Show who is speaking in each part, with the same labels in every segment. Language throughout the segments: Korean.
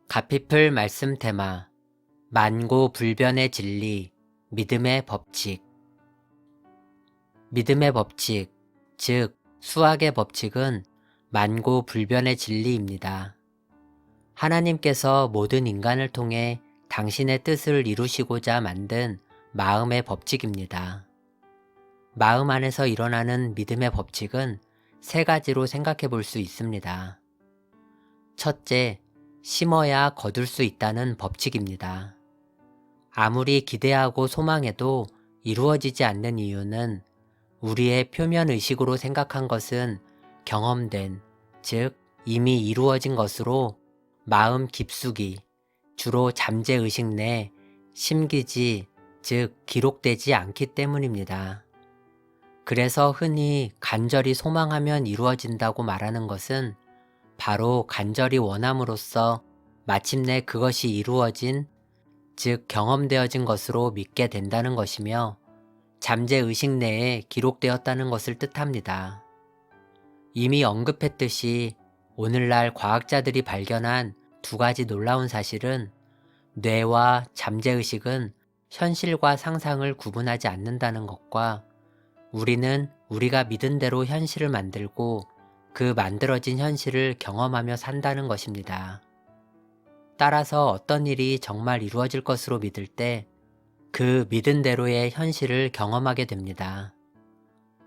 Speaker 1: 가피풀 말씀 테마 만고불변의 진리, 믿음의 법칙. 믿음의 법칙, 즉 수학의 법칙은 만고불변의 진리입니다. 하나님께서 모든 인간을 통해 당신의 뜻을 이루시고자 만든 마음의 법칙입니다. 마음 안에서 일어나는 믿음의 법칙은 세 가지로 생각해 볼 수 있습니다. 첫째, 심어야 거둘 수 있다는 법칙입니다. 아무리 기대하고 소망해도 이루어지지 않는 이유는 우리의 표면 의식으로 생각한 것은 경험된, 즉 이미 이루어진 것으로 마음 깊숙이, 주로 잠재의식 내 심기지, 즉 기록되지 않기 때문입니다. 그래서 흔히 간절히 소망하면 이루어진다고 말하는 것은 바로 간절히 원함으로써 마침내 그것이 이루어진, 즉 경험되어진 것으로 믿게 된다는 것이며 잠재의식 내에 기록되었다는 것을 뜻합니다. 이미 언급했듯이 오늘날 과학자들이 발견한 두 가지 놀라운 사실은 뇌와 잠재의식은 현실과 상상을 구분하지 않는다는 것과 우리는 우리가 믿은 대로 현실을 만들고 그 만들어진 현실을 경험하며 산다는 것입니다. 따라서 어떤 일이 정말 이루어질 것으로 믿을 때 그 믿은 대로의 현실을 경험하게 됩니다.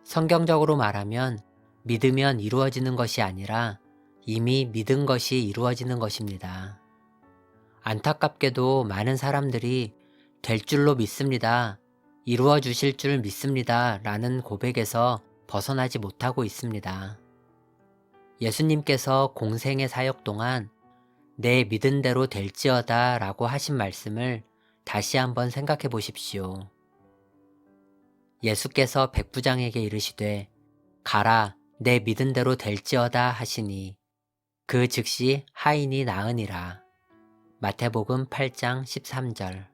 Speaker 1: 성경적으로 말하면 믿으면 이루어지는 것이 아니라 이미 믿은 것이 이루어지는 것입니다. 안타깝게도 많은 사람들이 될 줄로 믿습니다, 이루어 주실 줄 믿습니다 라는 고백에서 벗어나지 못하고 있습니다. 예수님께서 공생의 사역 동안 내 믿은 대로 될지어다 라고 하신 말씀을 다시 한번 생각해 보십시오. 예수께서 백부장에게 이르시되 가라 내 믿은 대로 될지어다 하시니 그 즉시 하인이 나으니라. 마태복음 8장 13절.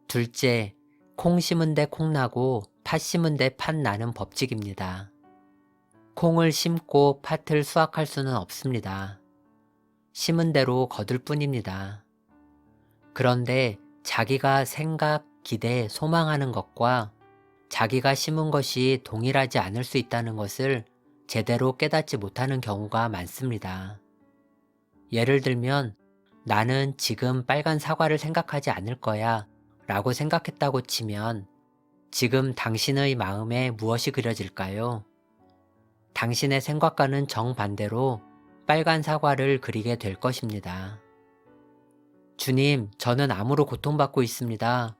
Speaker 1: 둘째, 콩 심은 데 콩 나고 팥 심은 데 팥 나는 법칙입니다. 콩을 심고 팥을 수확할 수는 없습니다. 심은 대로 거둘 뿐입니다. 그런데 자기가 생각, 기대, 소망하는 것과 자기가 심은 것이 동일하지 않을 수 있다는 것을 제대로 깨닫지 못하는 경우가 많습니다. 예를 들면 나는 지금 빨간 사과를 생각하지 않을 거야 라고 생각했다고 치면 지금 당신의 마음에 무엇이 그려질까요? 당신의 생각과는 정반대로 빨간 사과를 그리게 될 것입니다. 주님, 저는 암으로 고통받고 있습니다.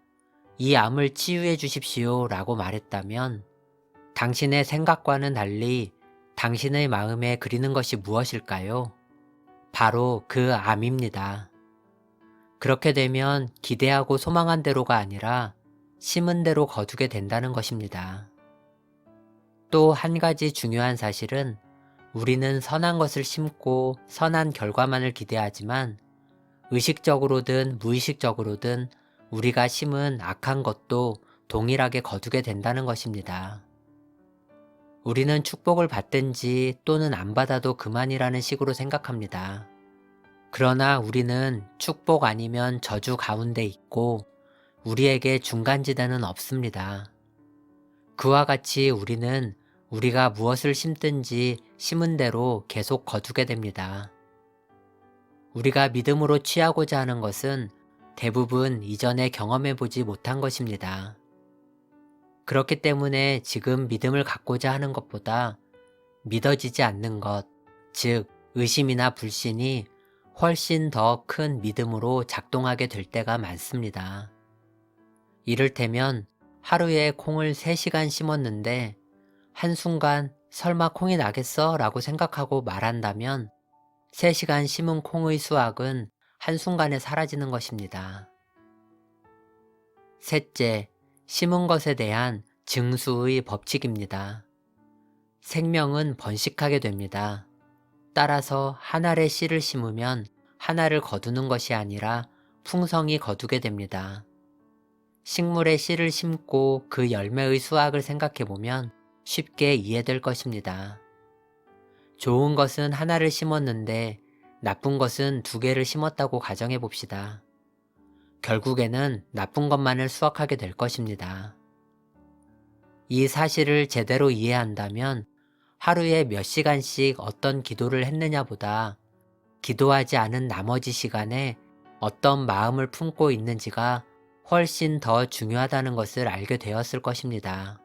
Speaker 1: 이 암을 치유해 주십시오 라고 말했다면 당신의 생각과는 달리 당신의 마음에 그리는 것이 무엇일까요? 바로 그 암입니다. 그렇게 되면 기대하고 소망한 대로가 아니라 심은 대로 거두게 된다는 것입니다. 또 한 가지 중요한 사실은 우리는 선한 것을 심고 선한 결과만을 기대하지만 의식적으로든 무의식적으로든 우리가 심은 악한 것도 동일하게 거두게 된다는 것입니다. 우리는 축복을 받든지 또는 안 받아도 그만이라는 식으로 생각합니다. 그러나 우리는 축복 아니면 저주 가운데 있고 우리에게 중간지대는 없습니다. 그와 같이 우리는 우리가 무엇을 심든지 심은 대로 계속 거두게 됩니다. 우리가 믿음으로 취하고자 하는 것은 대부분 이전에 경험해보지 못한 것입니다. 그렇기 때문에 지금 믿음을 갖고자 하는 것보다 믿어지지 않는 것, 즉 의심이나 불신이 훨씬 더 큰 믿음으로 작동하게 될 때가 많습니다. 이를테면 하루에 콩을 3시간 심었는데 한순간 설마 콩이 나겠어? 라고 생각하고 말한다면 3시간 심은 콩의 수확은 한순간에 사라지는 것입니다. 셋째, 심은 것에 대한 증수의 법칙입니다. 생명은 번식하게 됩니다. 따라서 한 알의 씨를 심으면 한 알을 거두는 것이 아니라 풍성히 거두게 됩니다. 식물의 씨를 심고 그 열매의 수확을 생각해보면 쉽게 이해될 것입니다. 좋은 것은 하나를 심었는데 나쁜 것은 2개를 심었다고 가정해 봅시다. 결국에는 나쁜 것만을 수확하게 될 것입니다. 이 사실을 제대로 이해한다면 하루에 몇 시간씩 어떤 기도를 했느냐보다 기도하지 않은 나머지 시간에 어떤 마음을 품고 있는지가 훨씬 더 중요하다는 것을 알게 되었을 것입니다.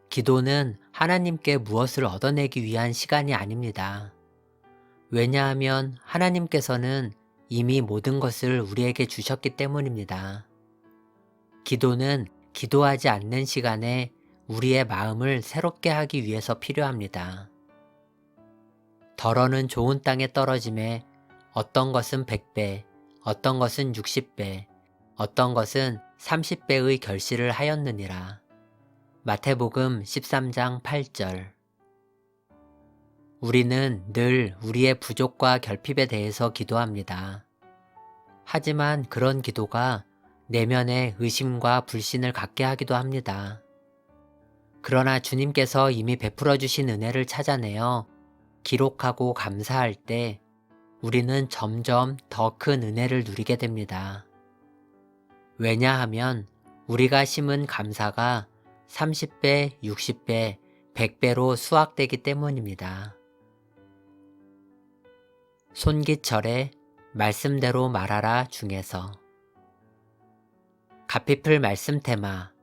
Speaker 1: 기도는 하나님께 무엇을 얻어내기 위한 시간이 아닙니다. 왜냐하면 하나님께서는 이미 모든 것을 우리에게 주셨기 때문입니다. 기도는 기도하지 않는 시간에 우리의 마음을 새롭게 하기 위해서 필요합니다. 덜어는 좋은 땅에 떨어짐에 어떤 것은 100배, 어떤 것은 60배, 어떤 것은 30배의 결실을 하였느니라. 마태복음 13장 8절. 우리는 늘 우리의 부족과 결핍에 대해서 기도합니다. 하지만 그런 기도가 내면에 의심과 불신을 갖게 하기도 합니다. 그러나 주님께서 이미 베풀어 주신 은혜를 찾아내어 기록하고 감사할 때 우리는 점점 더 큰 은혜를 누리게 됩니다. 왜냐하면 우리가 심은 감사가 30배, 60배, 100배로 수확되기 때문입니다. 손기철의 말씀대로 말하라 중에서 가피풀 말씀 테마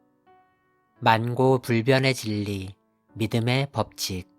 Speaker 1: 만고 불변의 진리, 믿음의 법칙.